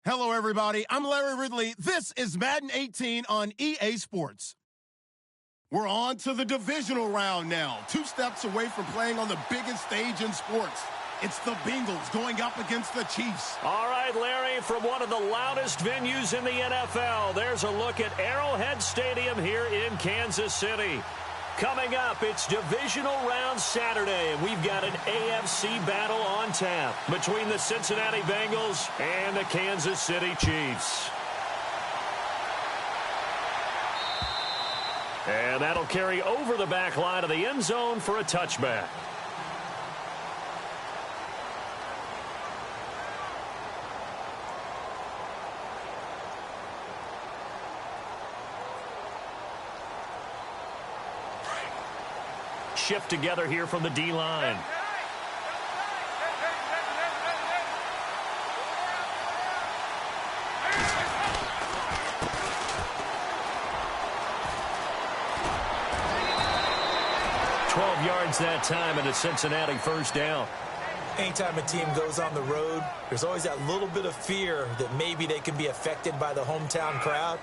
Hello, everybody. I'm Larry Ridley. This is Madden 18 on EA Sports. We're on to the divisional round now. 2 steps away from playing on the biggest stage in sports. It's the Bengals going up against the Chiefs. All right, Larry, from one of the loudest venues in the NFL, there's a look at Arrowhead Stadium here in Kansas City. Coming up, it's divisional round Saturday, and we've got an AFC battle on tap between the Cincinnati Bengals and the Kansas City Chiefs. And that'll carry over the back line of the end zone for a touchback. Shift together here from the D-line. Yards that time and a Cincinnati first down. Anytime a team goes on the road, there's always that little bit of fear that maybe they can be affected by the hometown crowd.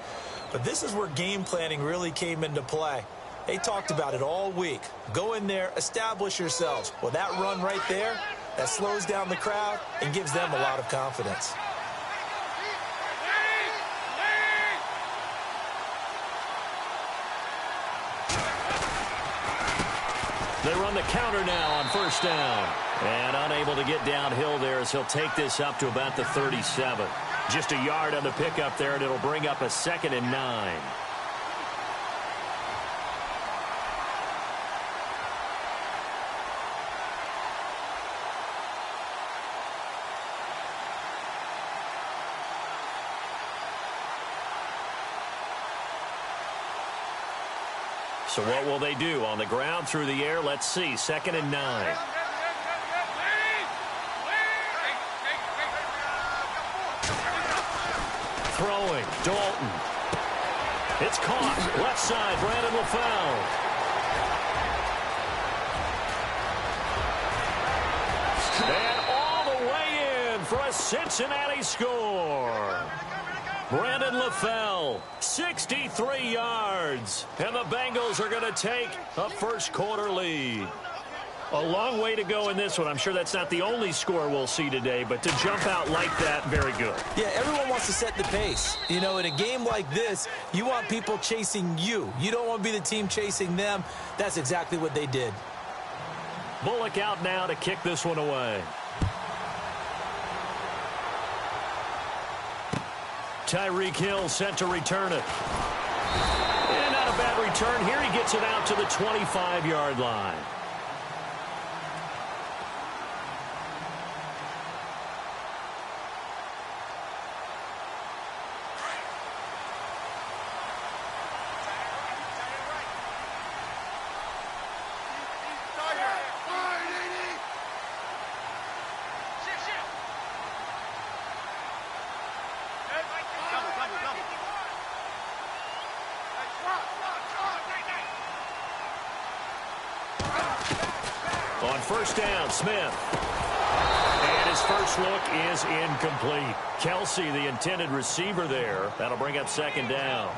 But this is where game planning really came into play. They talked about it all week. Go in there, establish yourselves. Well, that run right there, that slows down the crowd and gives them a lot of confidence. They run the counter now on first down. And unable to get downhill there as he'll take this up to about the 37. Just a yard on the pickup there, and it'll bring up a 2nd and 9. So what will they do? On the ground, through the air, let's see. 2nd and 9. Throwing, Dalton. It's caught. Left side, Brandon LaFell. And all the way in for a Cincinnati score. Brandon LaFell, 63 yards. And the Bengals are going to take a first-quarter lead. A long way to go in this one. I'm sure that's not the only score we'll see today, but to jump out like that, very good. Yeah, everyone wants to set the pace. You know, in a game like this, you want people chasing you. You don't want to be the team chasing them. That's exactly what they did. Bullock out now to kick this one away. Tyreek Hill set to return it. And not a bad return. Here he gets it out to the 25-yard line. On first down, Smith. And his first look is incomplete. Kelsey, the intended receiver there. That'll bring up 2nd down.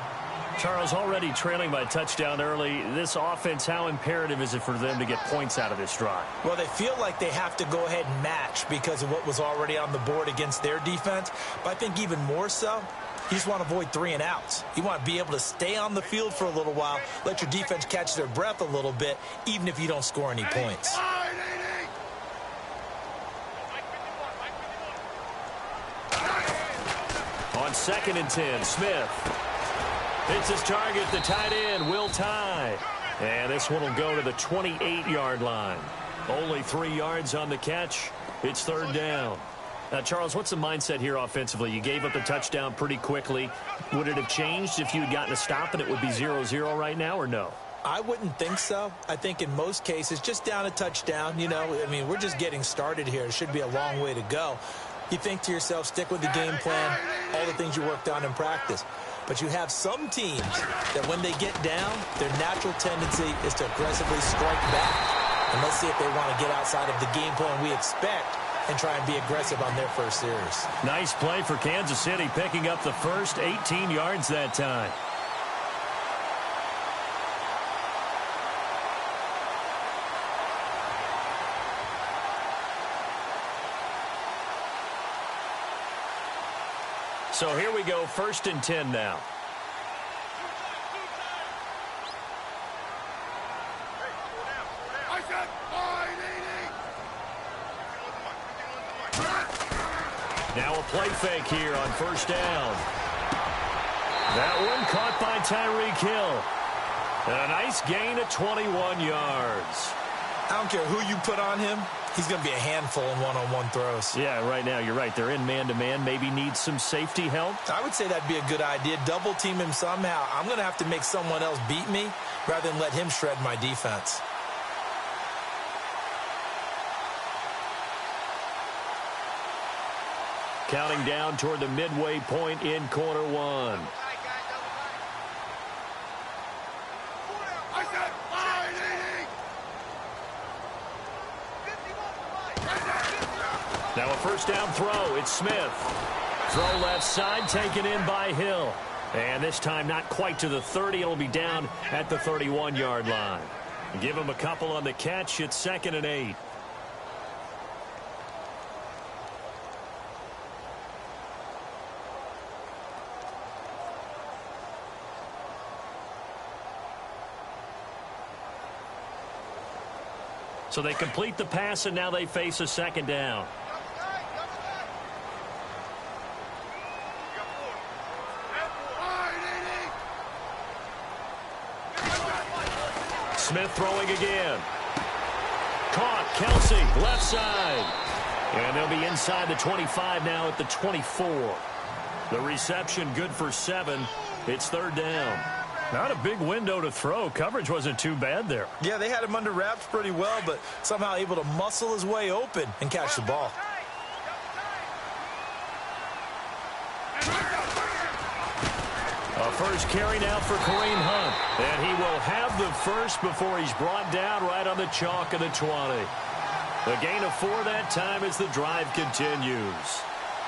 Charles, already trailing by a touchdown early. This offense, how imperative is it for them to get points out of this drive? Well, they feel like they have to go ahead and match because of what was already on the board against their defense. But I think even more so, you just want to avoid 3 and outs. You want to be able to stay on the field for a little while, let your defense catch their breath a little bit, even if you don't score any points. On 2nd and 10, Smith. Hits his target, the tight end, Will Tye. And this one will go to the 28-yard line. Only 3 yards on the catch. It's 3rd down. Now, Charles, what's the mindset here offensively? You gave up the touchdown pretty quickly. Would it have changed if you had gotten a stop and it would be 0-0 right now, or no? I wouldn't think so. I think in most cases, just down a touchdown, you know, I mean, we're just getting started here. It should be a long way to go. You think to yourself, stick with the game plan, all the things you worked on in practice. But you have some teams that when they get down, their natural tendency is to aggressively strike back. And let's see if they want to get outside of the game plan we expect and try and be aggressive on their first series. Nice play for Kansas City, picking up the first 18 yards that time. So here we go, 1st and 10 now. Now a play fake here on 1st down. That one caught by Tyreek Hill. And a nice gain of 21 yards. I don't care who you put on him. He's going to be a handful in one-on-one throws. Yeah, right now, you're right. They're in man-to-man. Maybe needs some safety help. I would say that'd be a good idea. Double team him somehow. I'm going to have to make someone else beat me rather than let him shred my defense. Counting down toward the midway point in quarter one. Now a 1st down throw. It's Smith. Throw left side, taken in by Hill. And this time not quite to the 30. It'll be down at the 31-yard line. Give him a couple on the catch. It's 2nd and 8. So they complete the pass, and now they face a 2nd down. Smith throwing again. Caught. Kelsey, left side. And they'll be inside the 25 now at the 24. The reception good for 7. It's 3rd down. Not a big window to throw. Coverage wasn't too bad there. Yeah, they had him under wraps pretty well, but somehow able to muscle his way open and catch the ball. A first carry now for Kareem Hunt. And he will have the first before he's brought down right on the chalk of the 20. The gain of 4 that time as the drive continues.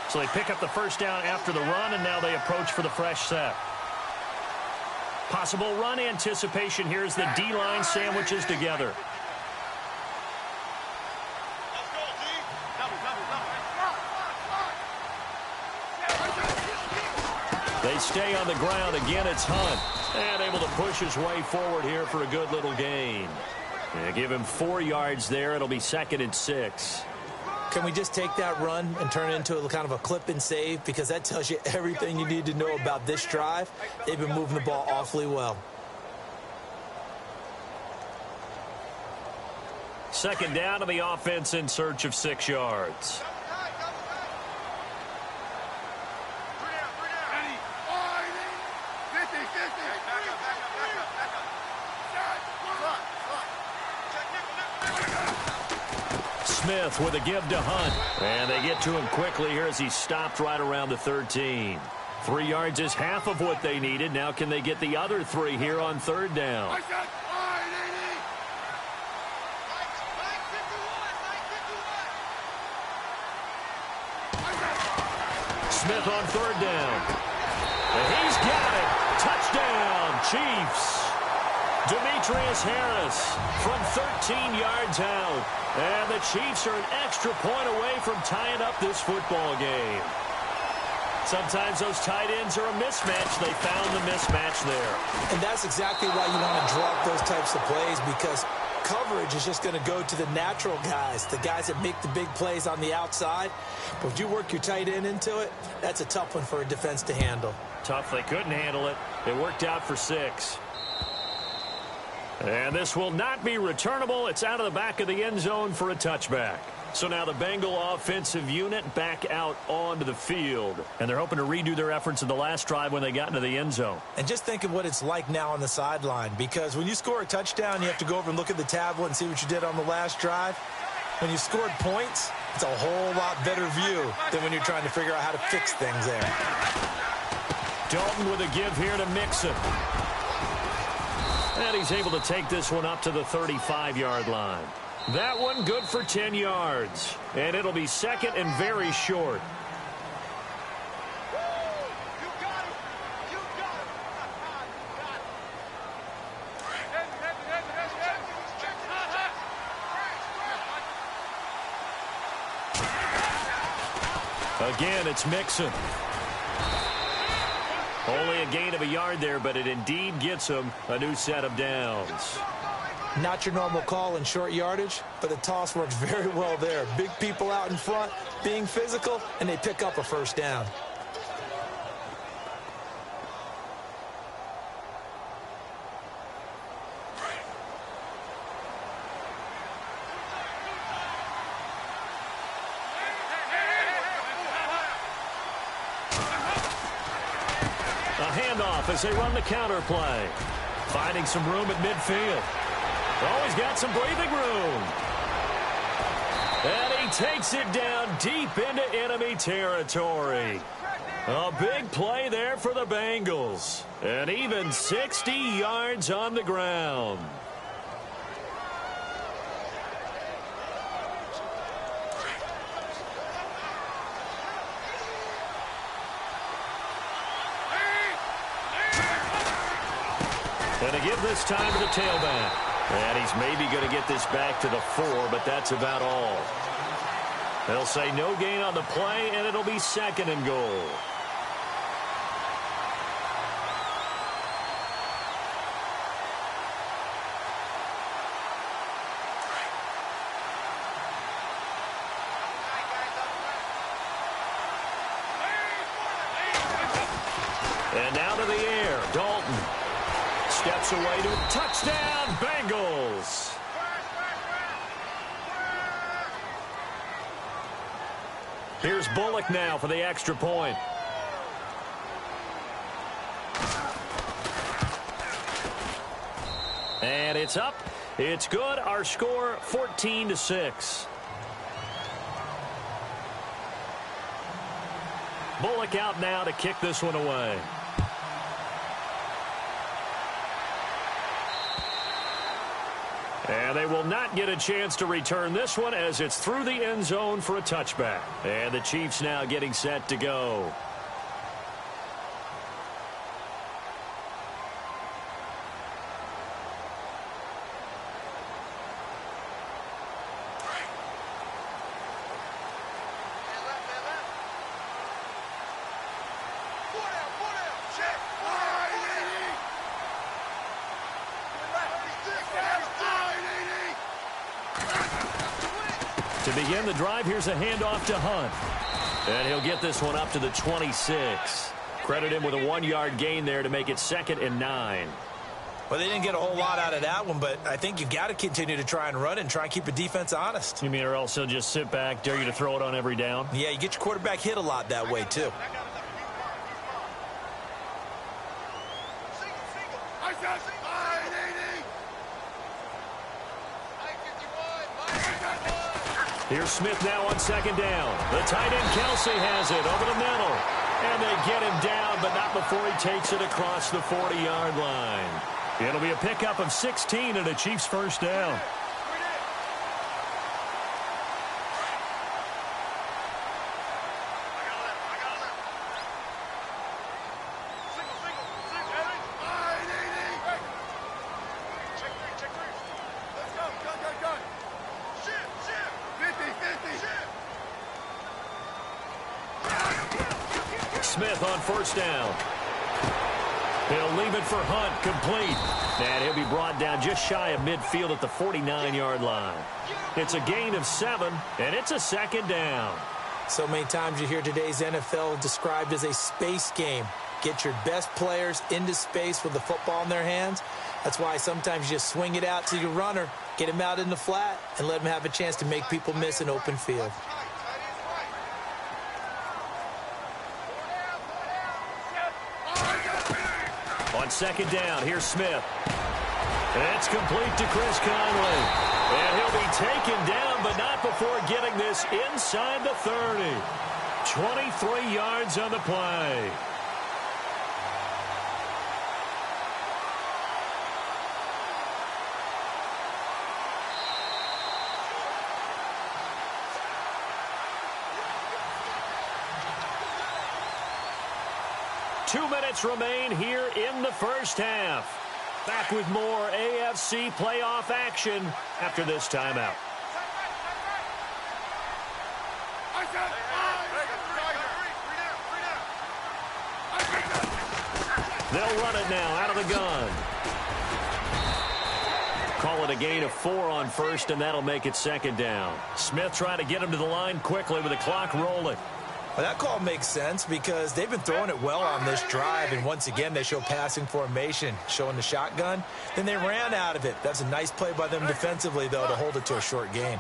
So they pick up the 1st down after the run, and now they approach for the fresh set. Possible run anticipation here as the D-line sandwiches together. They stay on the ground. Again, it's Hunt. And able to push his way forward here for a good little gain. Yeah, give him 4 yards there. It'll be 2nd and 6. Can we just take that run and turn it into a kind of a clip and save? Because that tells you everything you need to know about this drive. They've been moving the ball awfully well. 2nd down to the offense in search of 6 yards. Smith with a give to Hunt. And they get to him quickly here as he stopped right around the 13. 3 yards is half of what they needed. Now can they get the other 3 here on 3rd down? Smith on 3rd down. And he's got it. Touchdown, Chiefs. Demetrius Harris from 13 yards out. And the Chiefs are an extra point away from tying up this football game. Sometimes those tight ends are a mismatch. They found the mismatch there. And that's exactly why you want to draw up those types of plays, because coverage is just going to go to the natural guys, the guys that make the big plays on the outside. But if you work your tight end into it, that's a tough one for a defense to handle. Tough. They couldn't handle it. It worked out for 6. And this will not be returnable. It's out of the back of the end zone for a touchback. So now the Bengal offensive unit back out onto the field. And they're hoping to redo their efforts in the last drive when they got into the end zone. And just think of what it's like now on the sideline, because when you score a touchdown, you have to go over and look at the tablet and see what you did on the last drive. When you scored points, it's a whole lot better view than when you're trying to figure out how to fix things there. Dalton with a give here to Mixon. And he's able to take this one up to the 35-yard line. That one good for 10 yards. And it'll be second and very short. Again, it's Mixon. Only a gain of a yard there, but it indeed gets him a new set of downs. Not your normal call in short yardage, but the toss works very well there. Big people out in front, being physical, and they pick up a first down. Handoff as they run the counter play. Finding some room at midfield. Always got some breathing room. And he takes it down deep into enemy territory. A big play there for the Bengals. And even 60 yards on the ground. And to give this time to the tailback. And he's maybe going to get this back to the 4, but that's about all. They'll say no gain on the play, and it'll be second and goal. And now to the air, Dalton. Steps away to touchdown, Bengals. Here's Bullock now for the extra point. And it's up. It's good. Our score 14-6. Bullock out now to kick this one away. And they will not get a chance to return this one as it's through the end zone for a touchback. And the Chiefs now getting set to go. To begin the drive, here's a handoff to Hunt. And he'll get this one up to the 26. Credit him with a 1-yard gain there to make it second and 9. Well, they didn't get a whole lot out of that one, but I think you've got to continue to try and run it and try and keep the defense honest. You mean or else he'll just sit back, dare you to throw it on every down? Yeah, you get your quarterback hit a lot that way, too. Here's Smith now on second down. The tight end Kelsey has it over the middle. And they get him down, but not before he takes it across the 40-yard line. It'll be a pickup of 16 and a Chiefs first down. Smith on first down. He'll leave it for Hunt, complete. And he'll be brought down just shy of midfield at the 49-yard line. It's a gain of 7, and it's a second down. So many times you hear today's NFL described as a space game. Get your best players into space with the football in their hands. That's why sometimes you just swing it out to your runner, get him out in the flat, and let him have a chance to make people miss an open field. On second down, here's Smith. It's complete to Chris Conley. And he'll be taken down, but not before getting this inside the 30. 23 yards on the play. 2 minutes remain here in the first half. Back with more AFC playoff action after this timeout. They'll run it now out of the gun. Call it a gain of 4 on first, and that'll make it second down. Smith trying to get him to the line quickly with the clock rolling. Well, that call makes sense because they've been throwing it well on this drive, and once again they show passing formation, showing the shotgun. Then they ran out of it. That's a nice play by them defensively, though, to hold it to a short gain.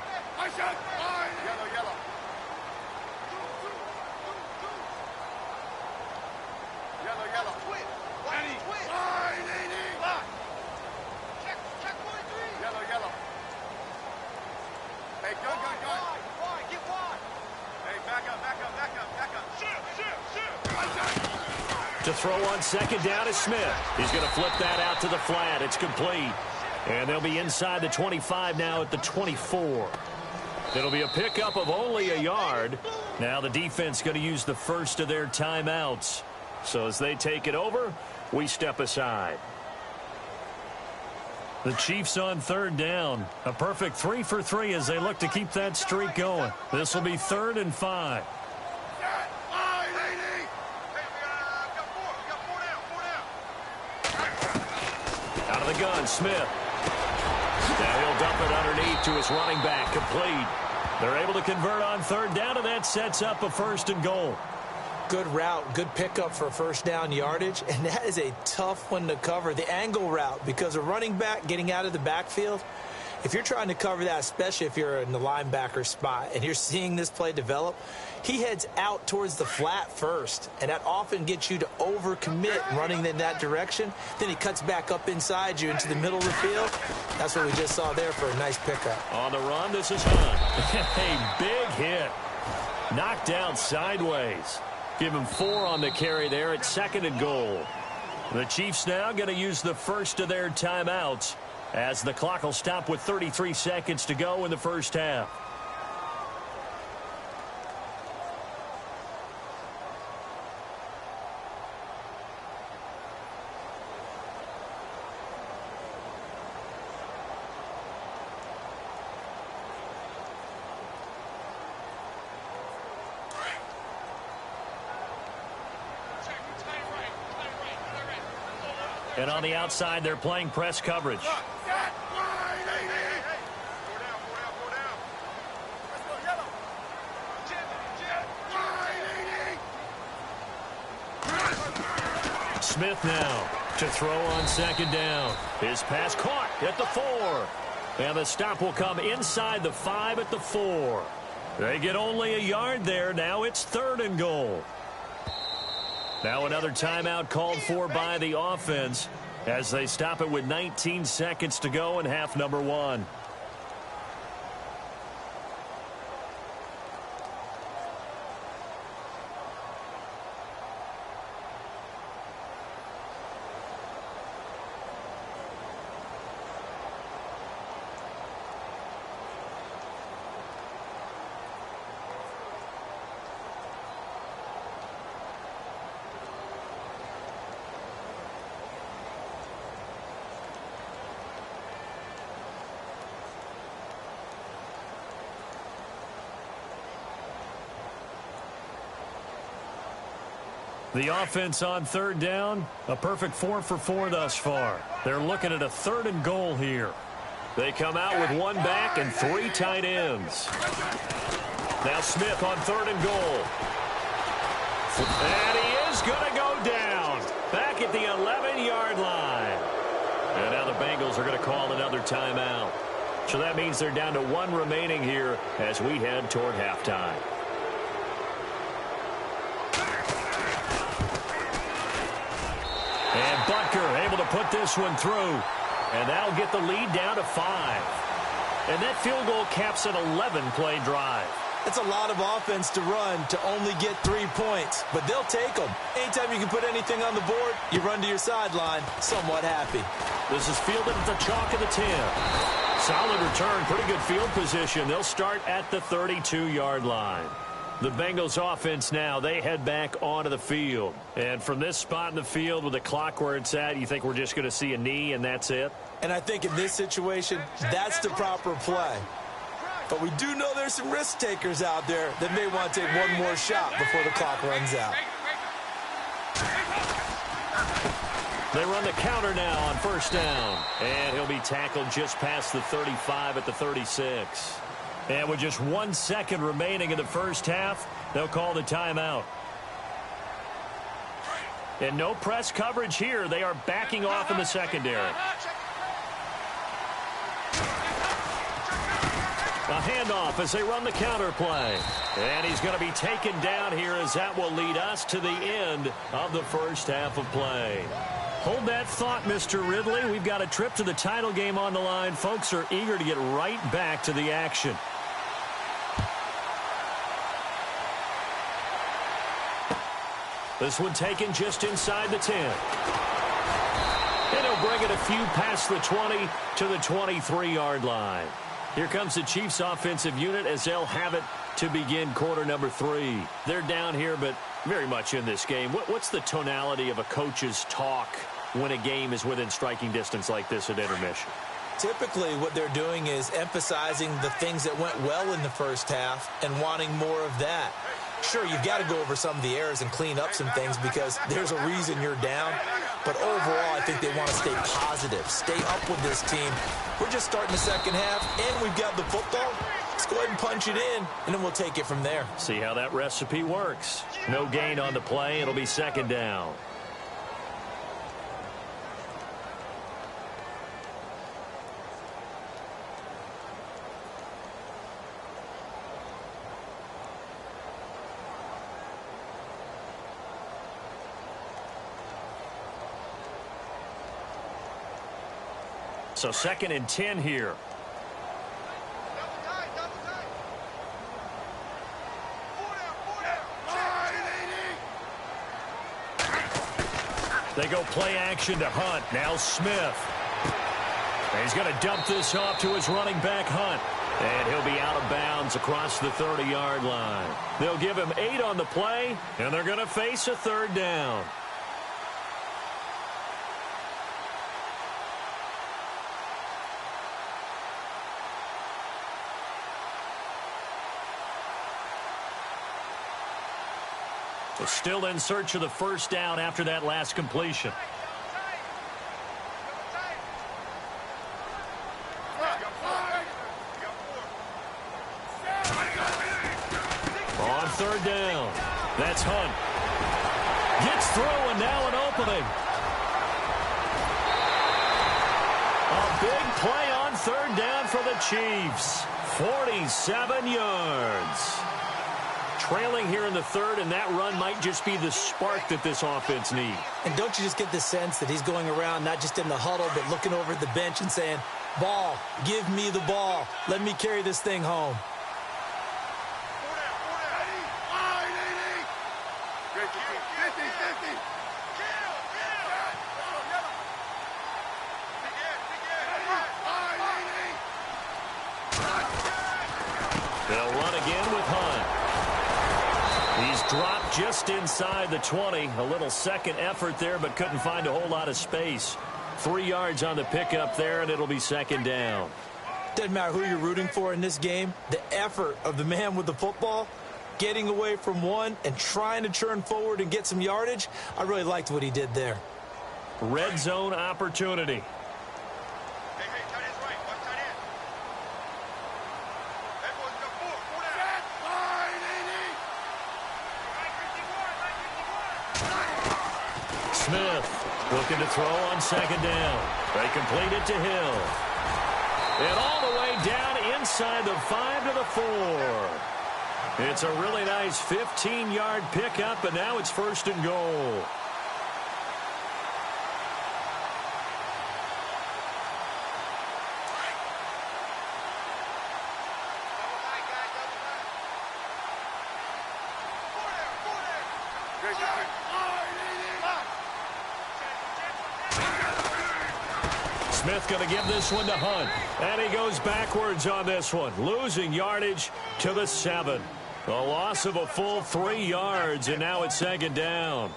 To throw on second down is Smith. He's going to flip that out to the flat. It's complete. And they'll be inside the 25 now at the 24. It'll be a pickup of only a yard. Now the defense going to use the first of their timeouts. So as they take it over, we step aside. The Chiefs on third down. A perfect 3 for 3 as they look to keep that streak going. This will be 3rd and 5. Out of the gun, Smith. Now he'll dump it underneath to his running back, complete. They're able to convert on third down, and that sets up a 1st and goal. Good route, good pickup for first down yardage, and that is a tough one to cover, the angle route, because a running back getting out of the backfield, if you're trying to cover that, especially if you're in the linebacker spot and you're seeing this play develop, he heads out towards the flat first, and that often gets you to overcommit running in that direction. Then he cuts back up inside you into the middle of the field. That's what we just saw there for a nice pickup. On the run, this is Hunt. A big hit. Knocked down sideways. Give him 4 on the carry there at 2nd and goal. The Chiefs now going to use the first of their timeouts as the clock will stop with 33 seconds to go in the first half. And on the outside, they're playing press coverage. Smith now to throw on second down. His pass caught at the 4. And the stop will come inside the 5 at the 4. They get only a yard there. Now it's 3rd and goal. Now another timeout called for by the offense as they stop it with 19 seconds to go in half number 1. The offense on third down, a perfect 4 for 4 thus far. They're looking at a 3rd and goal here. They come out with 1 back and 3 tight ends. Now Smith on 3rd and goal. And he is going to go down back at the 11-yard line. And now the Bengals are going to call another timeout. So that means they're down to 1 remaining here as we head toward halftime. And Butker able to put this one through. And that'll get the lead down to 5. And that field goal caps an 11-play drive. It's a lot of offense to run to only get 3 points, but they'll take them. Anytime you can put anything on the board, you run to your sideline somewhat happy. This is fielded at the chalk of the 10. Solid return, pretty good field position. They'll start at the 32-yard line. The Bengals offense now, they head back onto the field. And from this spot in the field with the clock where it's at, you think we're just going to see a knee and that's it? And I think in this situation, that's the proper play. But we do know there's some risk takers out there that may want to take one more shot before the clock runs out. They run the counter now on first down. And he'll be tackled just past the 35 at the 36. And with just 1 second remaining in the first half, they'll call the timeout. And no press coverage here. They are backing off in the secondary. A handoff as they run the counter play. And he's going to be taken down here as that will lead us to the end of the first half of play. Hold that thought, Mr. Ridley. We've got a trip to the title game on the line. Folks are eager to get right back to the action. This one taken just inside the 10. And he'll bring it a few past the 20 to the 23-yard line. Here comes the Chiefs offensive unit as they'll have it to begin quarter number 3. They're down here, but very much in this game. What's the tonality of a coach's talk when a game is within striking distance like this at intermission? Typically, what they're doing is emphasizing the things that went well in the first half and wanting more of that. Sure, you've got to go over some of the errors and clean up some things because there's a reason you're down. But overall, I think they want to stay positive, stay up with this team. We're just starting the second half, and we've got the football. Let's go ahead and punch it in, and then we'll take it from there. See how that recipe works. No gain on the play. It'll be second down. So 2nd and 10 here. They go play action to Hunt. Now Smith. And he's going to dump this off to his running back, Hunt. And he'll be out of bounds across the 30-yard line. They'll give him 8 on the play, and they're going to face a third down. So still in search of the first down after that last completion. On third down, that's Hunt. Gets through and now an opening. A big play on third down for the Chiefs. 47 yards. Trailing here in the third, and that run might just be the spark that this offense needs. And don't you just get the sense that he's going around not just in the huddle, but looking over at the bench and saying, ball, give me the ball. Let me carry this thing home. They'll run again with Hunt. He's dropped just inside the 20. A little second effort there, but couldn't find a whole lot of space. 3 yards on the pickup there, and it'll be second down. Doesn't matter who you're rooting for in this game. The effort of the man with the football, getting away from one and trying to churn forward and get some yardage, I really liked what he did there. Red zone opportunity. Smith looking to throw on second down. They complete it to Hill. And all the way down inside the 5 to the 4. It's a really nice 15-yard pickup, and now it's first and goal. Smith going to give this one to Hunt. And he goes backwards on this one, losing yardage to the 7. A loss of a full 3 yards, and now it's second down.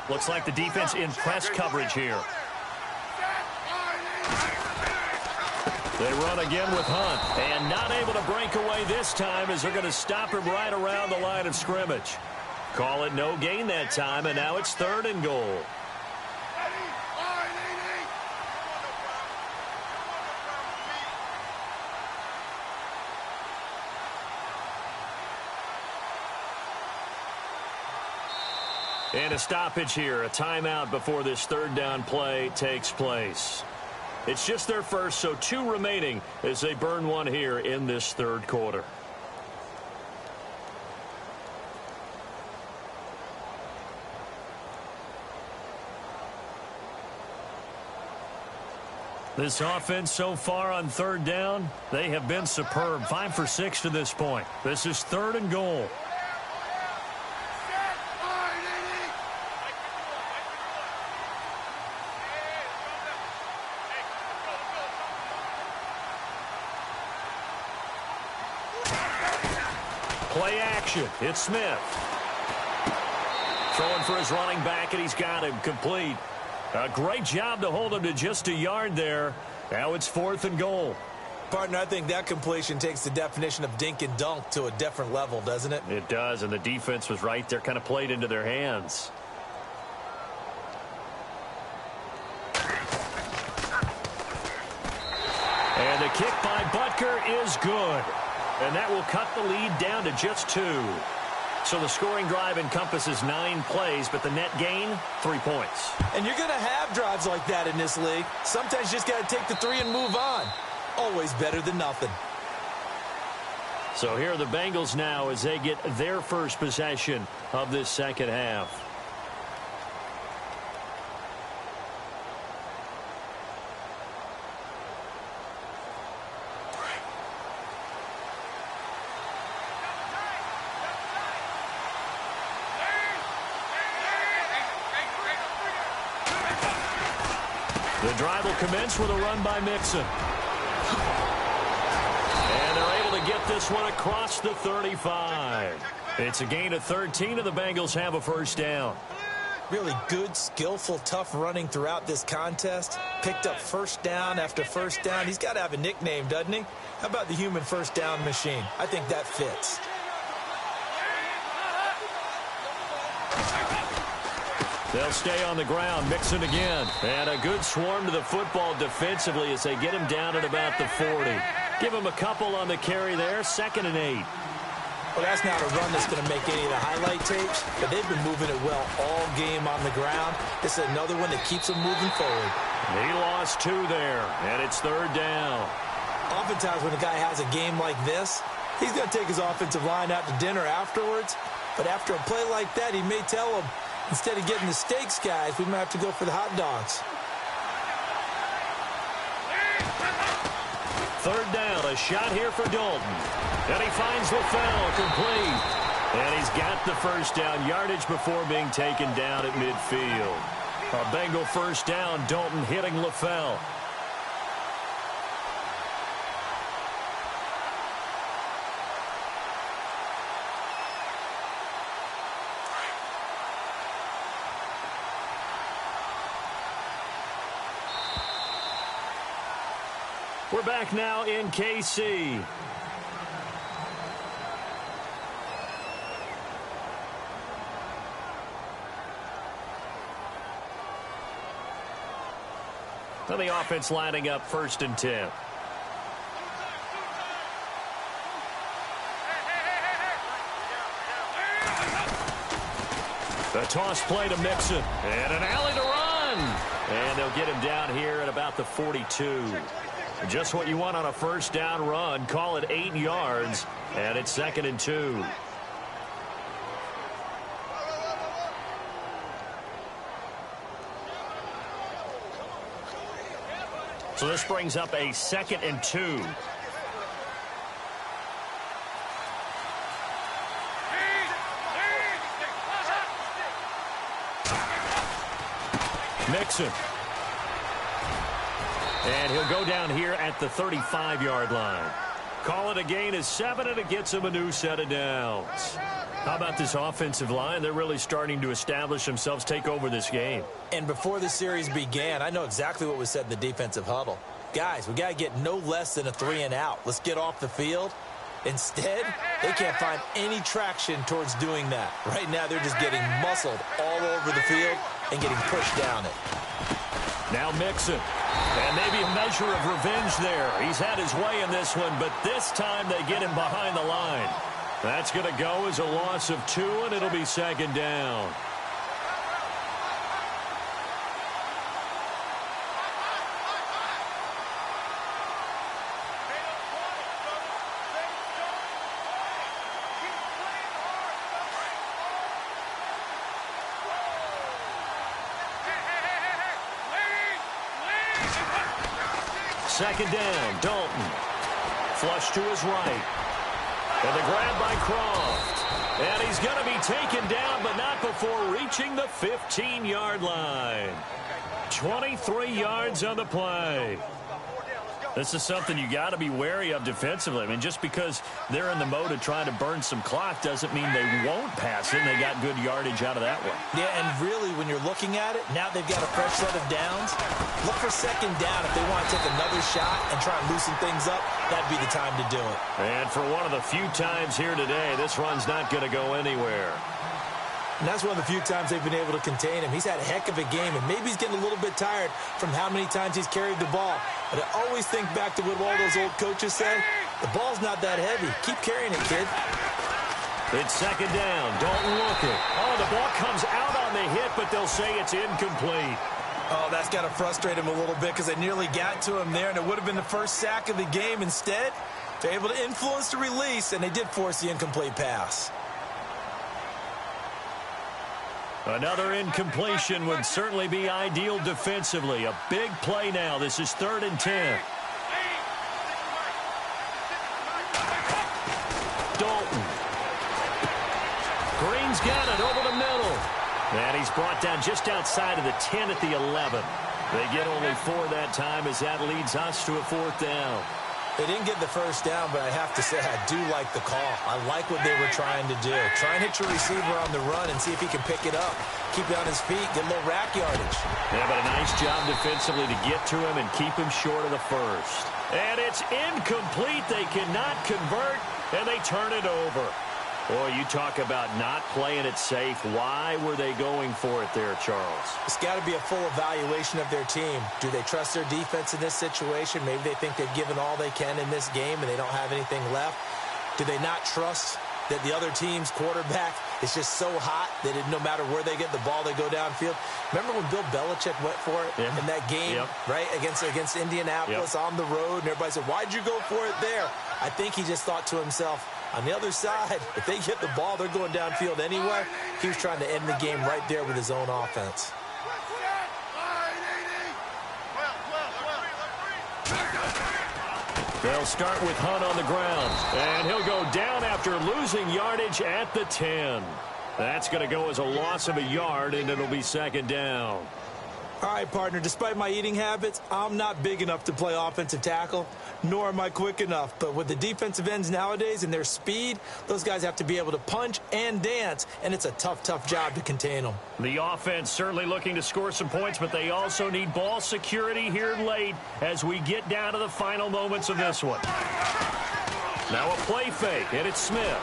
Looks like the defense in press coverage here. They run again with Hunt, and not able to break away this time as they're going to stop him right around the line of scrimmage. Call it no gain that time, and now it's 3rd and goal. And a stoppage here, a timeout before this 3rd down play takes place. It's just their first, so 2 remaining as they burn one here in this 3rd quarter. This offense so far on 3rd down, they have been superb. 5 for 6 to this point. This is 3rd and goal. Play action. It's Smith. Throwing for his running back, and he's got him complete. A great job to hold him to just a yard there. Now it's 4th and goal. Partner, I think that completion takes the definition of dink and dunk to a different level, doesn't it? It does, and the defense was right there, kind of played into their hands. And the kick by Butker is good. And that will cut the lead down to just 2. So the scoring drive encompasses 9 plays, but the net gain, 3 points. And you're going to have drives like that in this league. Sometimes you just got to take the 3 and move on. Always better than nothing. So here are the Bengals now as they get their first possession of this second half. The drive will commence with a run by Mixon. And they're able to get this one across the 35. It's a gain of 13, and the Bengals have a first down. Really good, skillful, tough running throughout this contest. Picked up first down after first down. He's got to have a nickname, doesn't he? How about the human first down machine? I think that fits. They'll stay on the ground. Mixon again. And a good swarm to the football defensively as they get him down at about the 40. Give him a couple on the carry there. 2nd and 8. Well, that's not a run that's going to make any of the highlight tapes, but they've been moving it well all game on the ground. This is another one that keeps them moving forward. He lost 2 there, and it's 3rd down. Oftentimes when a guy has a game like this, he's going to take his offensive line out to dinner afterwards. But after a play like that, he may tell them, instead of getting the steaks, guys, we might have to go for the hot dogs. 3rd down, a shot here for Dalton. And he finds LaFell complete. And he's got the first down yardage before being taken down at midfield. A Bengal first down, Dalton hitting LaFell. We're back now in KC. So the offense lining up 1st and 10. The toss play to Mixon. And an alley to run. And they'll get him down here at about the 42. Just what you want on a first down run. Call it 8 yards. And it's 2nd and 2. So this brings up a 2nd and 2. Mixon. And he'll go down here at the 35-yard line. Call it a gain of 7, and it gets him a new set of downs. How about this offensive line? They're really starting to establish themselves, take over this game. And before the series began, I know exactly what was said in the defensive huddle. Guys, we got to get no less than a 3-and-out. Let's get off the field. Instead, they can't find any traction towards doing that. Right now, they're just getting muscled all over the field and getting pushed down it. Now Mixon. And maybe a measure of revenge there. He's had his way in this one, but this time they get him behind the line. That's going to go as a loss of 2, and it'll be second down. Second down, Dalton. Flush to his right. And the grab by Croft. And he's going to be taken down, but not before reaching the 15-yard line. 23 yards on the play. This is something you got to be wary of defensively. I mean, just because they're in the mode of trying to burn some clock doesn't mean they won't pass it. They got good yardage out of that one. Yeah, and really, when you're looking at it, now they've got a fresh set of downs. Look for second down if they want to take another shot and try and loosen things up. That'd be the time to do it. And for one of the few times here today, this run's not going to go anywhere. And that's one of the few times they've been able to contain him. He's had a heck of a game, and maybe he's getting a little bit tired from how many times he's carried the ball. But I always think back to what all those old coaches said. The ball's not that heavy. Keep carrying it, kid. It's second down. Dalton looking. Oh, the ball comes out on the hit, but they'll say it's incomplete. Oh, that's got to frustrate him a little bit because they nearly got to him there, and it would have been the first sack of the game. Instead, they're able to influence the release, and they did force the incomplete pass. Another incompletion would certainly be ideal defensively. A big play now. This is 3rd and 10. Dalton. Green's got it over the middle. And he's brought down just outside of the 10 at the 11. They get only 4 that time as that leads us to a 4th down. They didn't get the first down, but I have to say I do like the call. I like what they were trying to do. Try and hit your receiver on the run and see if he can pick it up. Keep it on his feet, get a little rack yardage. Yeah, but a nice job defensively to get to him and keep him short of the first. And it's incomplete. They cannot convert, and they turn it over. Boy, you talk about not playing it safe. Why were they going for it there, Charles? It's got to be a full evaluation of their team. Do they trust their defense in this situation? Maybe they think they've given all they can in this game and they don't have anything left. Do they not trust that the other team's quarterback is just so hot that no matter where they get the ball, they go downfield? Remember when Bill Belichick went for it in that game, right, against Indianapolis on the road, and everybody said, why'd you go for it there? I think he just thought to himself, on the other side, if they get the ball, they're going downfield anyway. He was trying to end the game right there with his own offense. They'll start with Hunt on the ground, and he'll go down after losing yardage at the 10. That's going to go as a loss of a yard, and it'll be second down. All right, partner, despite my eating habits, I'm not big enough to play offensive tackle, nor am I quick enough. But with the defensive ends nowadays and their speed, those guys have to be able to punch and dance, and it's a tough, tough job to contain them. The offense certainly looking to score some points, but they also need ball security here late as we get down to the final moments of this one. Now a play fake, and it's Smith.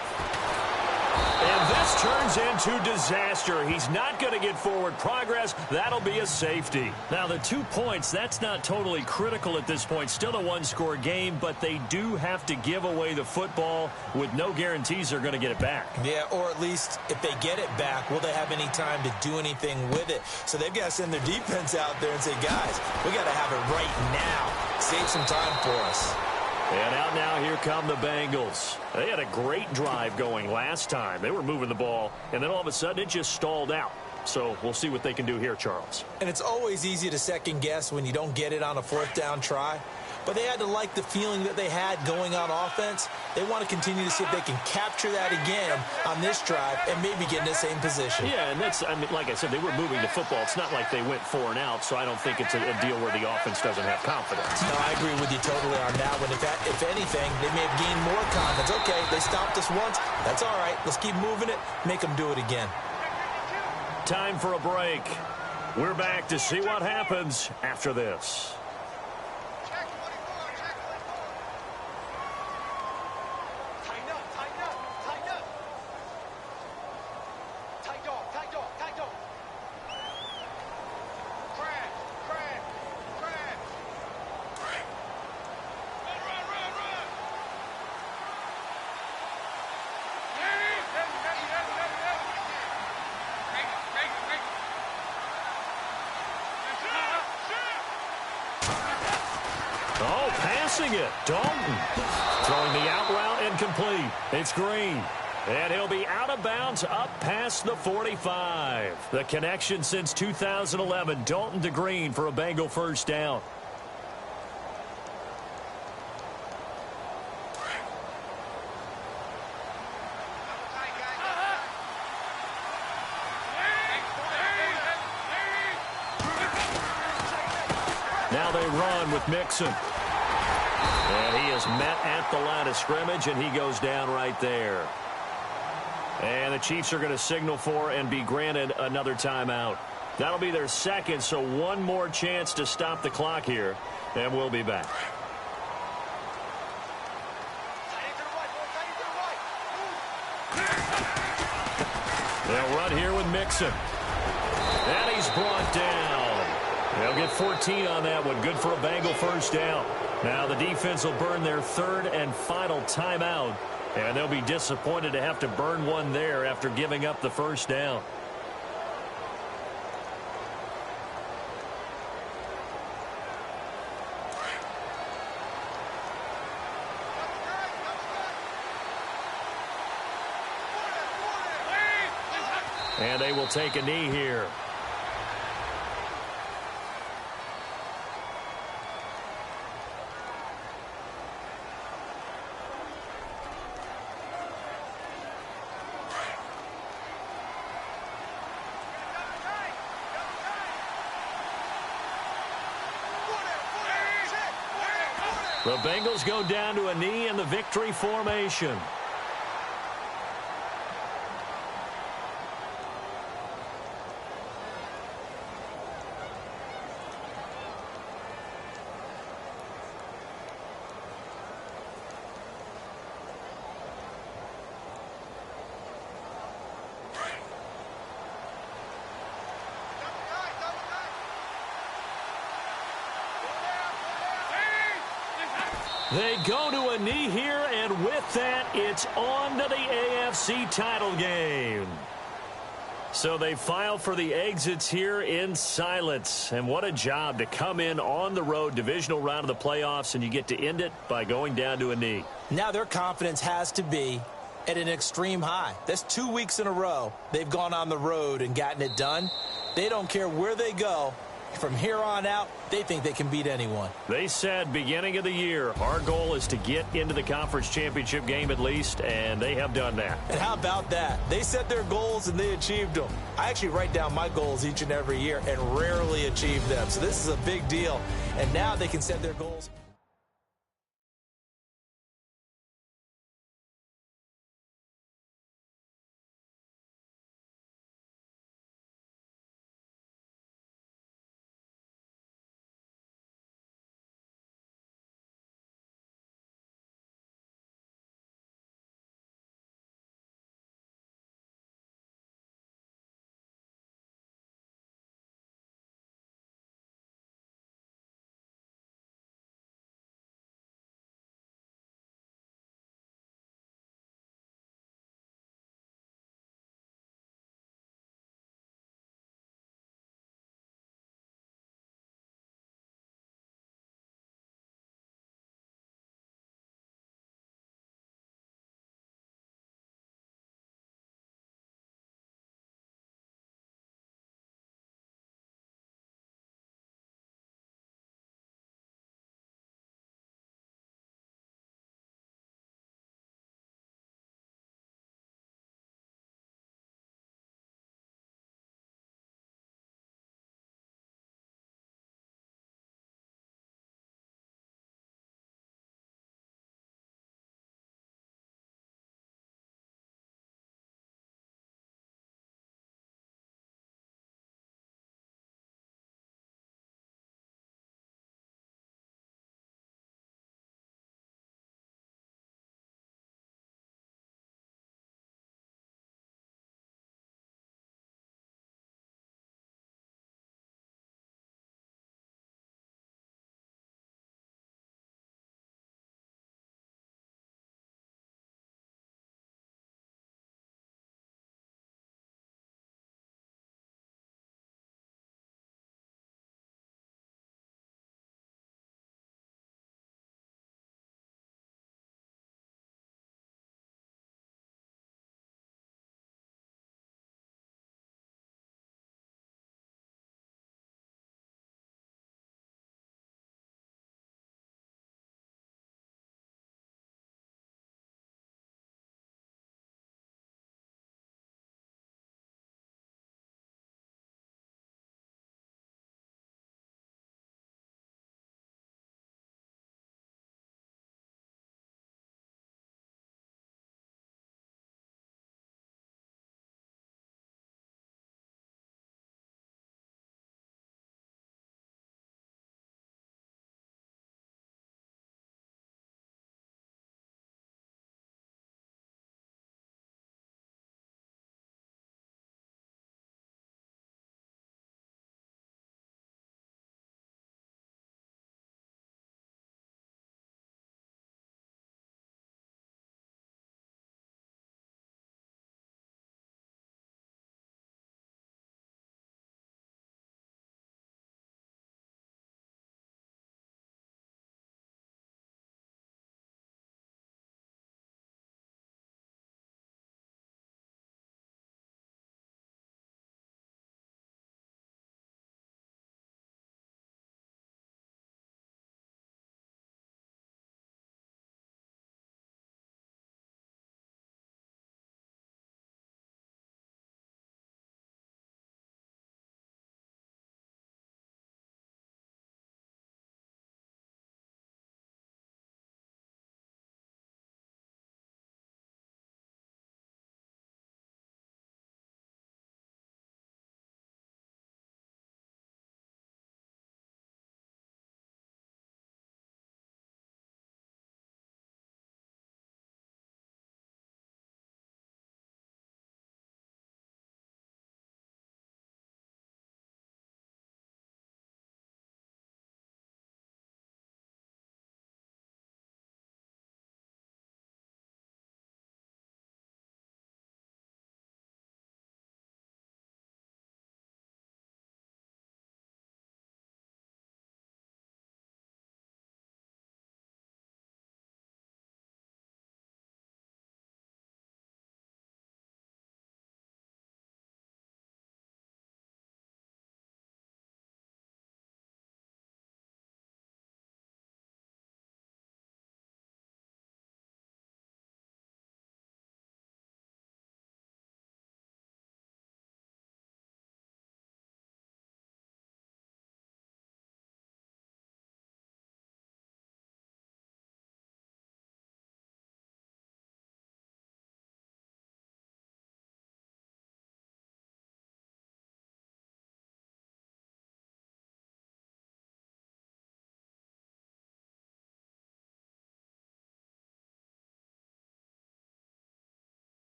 And this turns into disaster. He's not going to get forward progress. That'll be a safety. Now, the 2 points, that's not totally critical at this point. Still a one-score game, but they do have to give away the football with no guarantees they're going to get it back. Yeah, or at least if they get it back, will they have any time to do anything with it? So they've got to send their defense out there and say, guys, we got to have it right now. Save some time for us. And out now, here come the Bengals. They had a great drive going last time. They were moving the ball, and then all of a sudden it just stalled out. So we'll see what they can do here, Charles. And it's always easy to second guess when you don't get it on a 4th down try. but they had to like the feeling that they had going on offense. They want to continue to see if they can capture that again on this drive and maybe get in the same position. Yeah, and that's, I mean, like I said, they were moving the football. It's not like they went 4 and out, so I don't think it's a deal where the offense doesn't have confidence. No, I agree with you totally on that one. If anything, they may have gained more confidence. Okay, they stopped us once. That's all right. Let's keep moving it. Make them do it again. Time for a break. We're back to see what happens after this. Oh, passing it. Dalton throwing the out route incomplete. It's Green. And he'll be out of bounds up past the 45. The connection since 2011. Dalton to Green for a Bengal first down. Now they run with Mixon. And he is met at the line of scrimmage, and he goes down right there. And the Chiefs are going to signal for and be granted another timeout. That'll be their second, so one more chance to stop the clock here, and we'll be back. They'll run here with Mixon. And he's brought down. They'll get 14 on that one. Good for a Bengal first down. Now the defense will burn their third and final timeout. And they'll be disappointed to have to burn one there after giving up the first down. And they will take a knee here. The Bengals go down to a knee in the victory formation. They go to a knee here, and with that, it's on to the AFC title game. So they file for the exits here in silence. And what a job to come in on the road, divisional round of the playoffs, and you get to end it by going down to a knee. Now their confidence has to be at an extreme high. That's 2 weeks in a row they've gone on the road and gotten it done. They don't care where they go. From here on out, they think they can beat anyone. They said beginning of the year, our goal is to get into the conference championship game at least, and they have done that. And how about that? They set their goals and they achieved them. I actually write down my goals each and every year and rarely achieve them. So this is a big deal. And now they can set their goals.